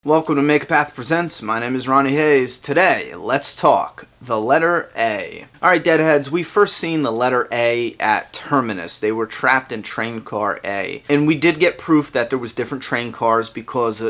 Welcome to Make a Path Presents. My name is Ronnie Hayes. Today, let's talk the letter A. Alright, Deadheads, we first seen the letter A at Terminus. They were trapped in train car A. And we did get proof that there was different train cars because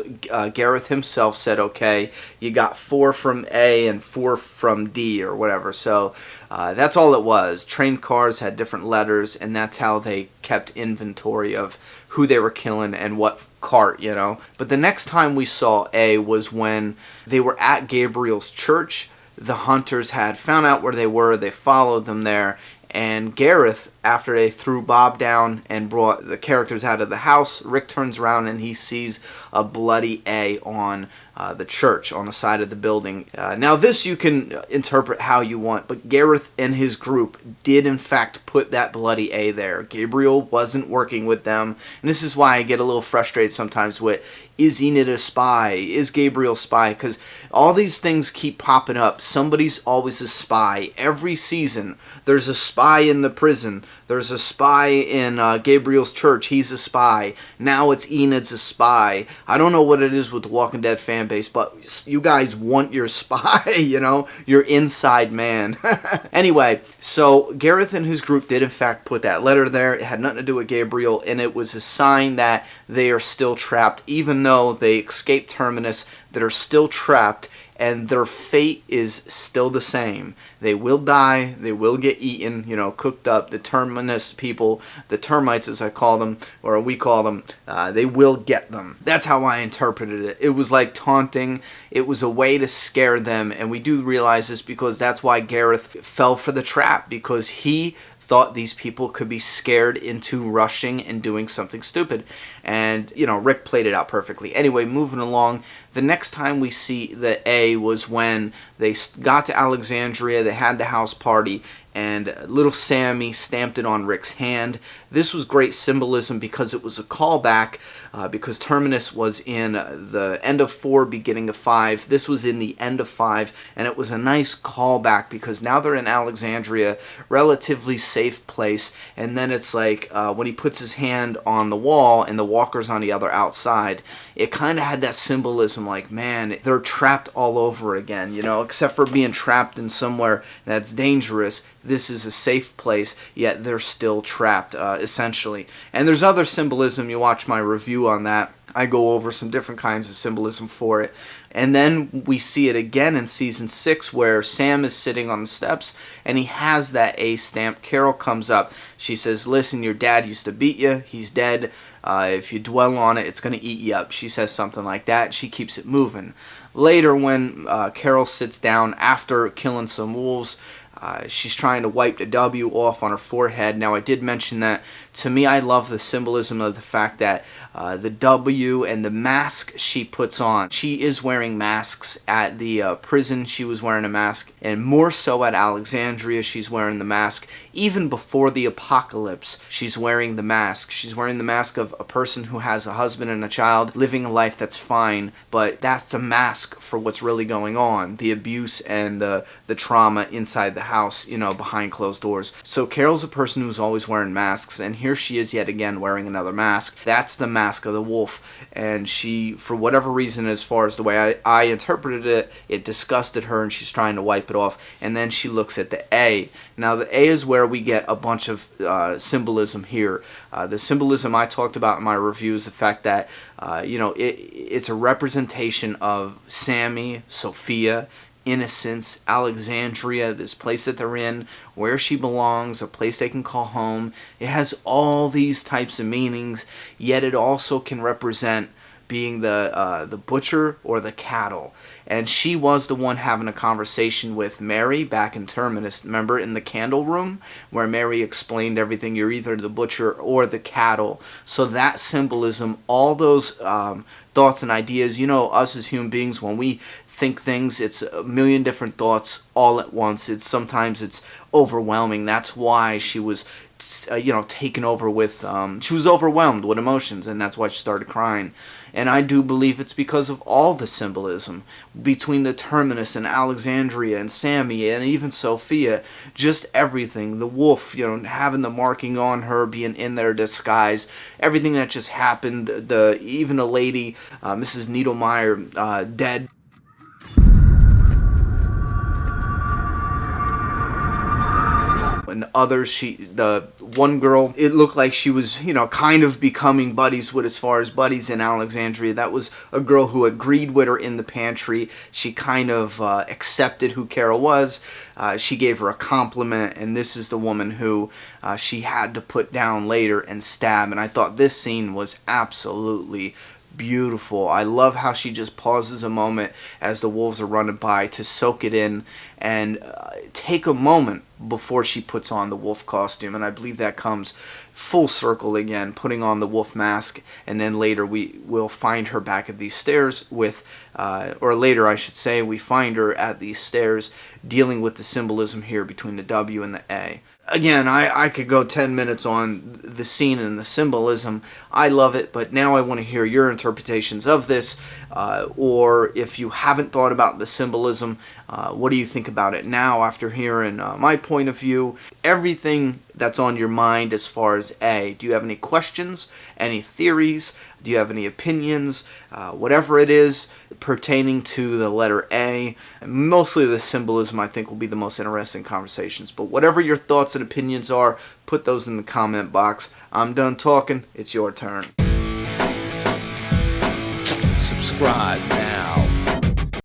Gareth himself said, okay, you got 4 from A and 4 from D or whatever. So that's all it was. Train cars had different letters, and that's how they kept inventory of who they were killing and what cart, you know. But the next time we saw A was when they were at Gabriel's church. The hunters had found out where they were, they followed them there, and Gareth, after they threw Bob down and brought the characters out of the house, Rick turns around and he sees a bloody A on the church, on the side of the building. Now this you can interpret how you want, but Gareth and his group did in fact put that bloody A there. Gabriel wasn't working with them, and this is why I get a little frustrated sometimes with, is Enid a spy? Is Gabriel a spy? Because all these things keep popping up. Somebody's always a spy. Every season, there's a spy in the prison. There's a spy in Gabriel's church. He's a spy. Now it's Enid's a spy. I don't know what it is with the Walking Dead fan base, but you guys want your spy, you know? Your inside man. Anyway, so Gareth and his group did in fact put that letter there. It had nothing to do with Gabriel, and it was a sign that they are still trapped, even though they escaped Terminus, that are still trapped, and their fate is still the same. They will die, they will get eaten, you know, cooked up. The Terminus people, the termites as I call them, or we call them, they will get them. That's how I interpreted it. It was like taunting. It was a way to scare them, and we do realize this because that's why Gareth fell for the trap, because he thought these people could be scared into rushing and doing something stupid. And, you know, Rick played it out perfectly. Anyway, moving along, the next time we see the A was when they got to Alexandria, they had the house party, and little Sammy stamped it on Rick's hand. This was great symbolism because it was a callback, because Terminus was in the end of 4, beginning of 5. This was in the end of 5, and it was a nice callback because now they're in Alexandria, relatively safe place, and then it's like when he puts his hand on the wall and the walker's on the other outside, it kind of had that symbolism like, man, they're trapped all over again, you know, except for being trapped in somewhere that's dangerous. This is a safe place, yet they're still trapped, essentially. And there's other symbolism. You watch my review on that. I go over some different kinds of symbolism for it. And then we see it again in Season 6 where Sam is sitting on the steps and he has that A stamp. Carol comes up. She says, listen, your dad used to beat you. He's dead. If you dwell on it, it's going to eat you up. She says something like that. She keeps it moving. Later when Carol sits down after killing some wolves, she's trying to wipe the W off on her forehead. Now, I did mention that, to me, I love the symbolism of the fact that the W and the mask she puts on. She is wearing masks at the prison. She was wearing a mask, and more so at Alexandria, she's wearing the mask. Even before the apocalypse, she's wearing the mask. She's wearing the mask of a person who has a husband and a child, living a life that's fine, but that's the mask for what's really going on, the abuse and the trauma inside the house, you know, behind closed doors. So Carol's a person who's always wearing masks, and here she is yet again wearing another mask. That's the mask of the wolf, and she, for whatever reason, as far as the way I interpreted it, it disgusted her and she's trying to wipe it off, and then she looks at the A. Now the A is where we get a bunch of symbolism here. The symbolism I talked about in my review is the fact that you know, it's a representation of Sammy, Sophia, innocence, Alexandria, this place that they're in, where she belongs, a place they can call home. It has all these types of meanings, yet it also can represent being the butcher or the cattle. And she was the one having a conversation with Mary back in Terminus. Remember, in the candle room, where Mary explained everything, you're either the butcher or the cattle. So that symbolism, all those thoughts and ideas, you know, us as human beings, when we think things, it's a million different thoughts all at once. Sometimes it's overwhelming. That's why she was you know, taken over with, she was overwhelmed with emotions, and that's why she started crying. And I do believe it's because of all the symbolism between the terminus and Alexandria and Sammy and even Sophia. Just everything. The wolf, having the marking on her, being in their disguise, everything that just happened. Even a lady, Mrs. Needlemeyer, dead. And others, the one girl, it looked like she was, kind of becoming buddies with, as far as buddies in Alexandria. That was a girl who agreed with her in the pantry. She kind of accepted who Carol was. She gave her a compliment, and this is the woman who she had to put down later and stab. And I thought this scene was absolutely beautiful. I love how she just pauses a moment as the wolves are running by to soak it in and take a moment before she puts on the wolf costume. And I believe that comes full circle again, putting on the wolf mask, and then later we will find her back at these stairs with, or later I should say, we find her at these stairs dealing with the symbolism here between the W and the A. Again, I could go 10 minutes on the scene and the symbolism. I love it, but now I want to hear your interpretations of this, or if you haven't thought about the symbolism, what do you think about it now after hearing my point of view? Everything that's on your mind as far as A. Do you have any questions, any theories? Do you have any opinions? Whatever it is pertaining to the letter A. Mostly the symbolism, I think, will be the most interesting conversations. But whatever your thoughts and opinions are, put those in the comment box. I'm done talking. It's your turn. Subscribe now.